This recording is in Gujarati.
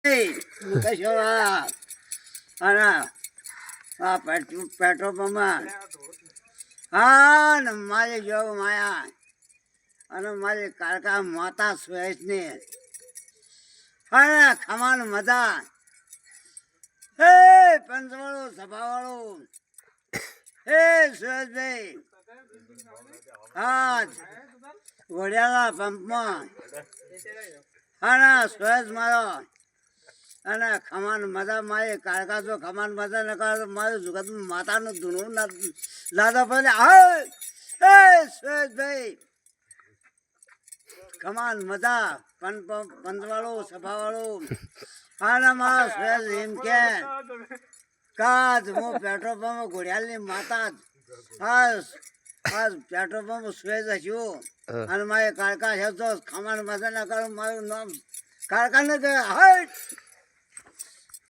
કશો અને આ પેટ્રોલ પંપમાં હા ને મારી જોગ માયા અને મારી કાકા માતા સુરેશને અરે ખમાન મજા હે પંચવાળો સભાવાળો હે સુરેશભાઈ હા ઘોડિયાળા પંપમાં અને સુરેશ મારો અને ખમાન મજા મારી કાકા જો ખમાન મજા ન કરે મારું જગત માતાનું ધૂણું લાદા પડે હે સુરેશભાઈ ખમાન મજા પંચવાળો સભાવાળો અને મારા સુરેશ એમ કે કાજ હું પેટ્રોલ પંપ ઘોડિયાલની માતા પેટ્રોલ પંપ સુરેશ છું અને મારે કાકા છે તો ખમાન મજા ન કરું મારું નામ કાકા ને કહે હટ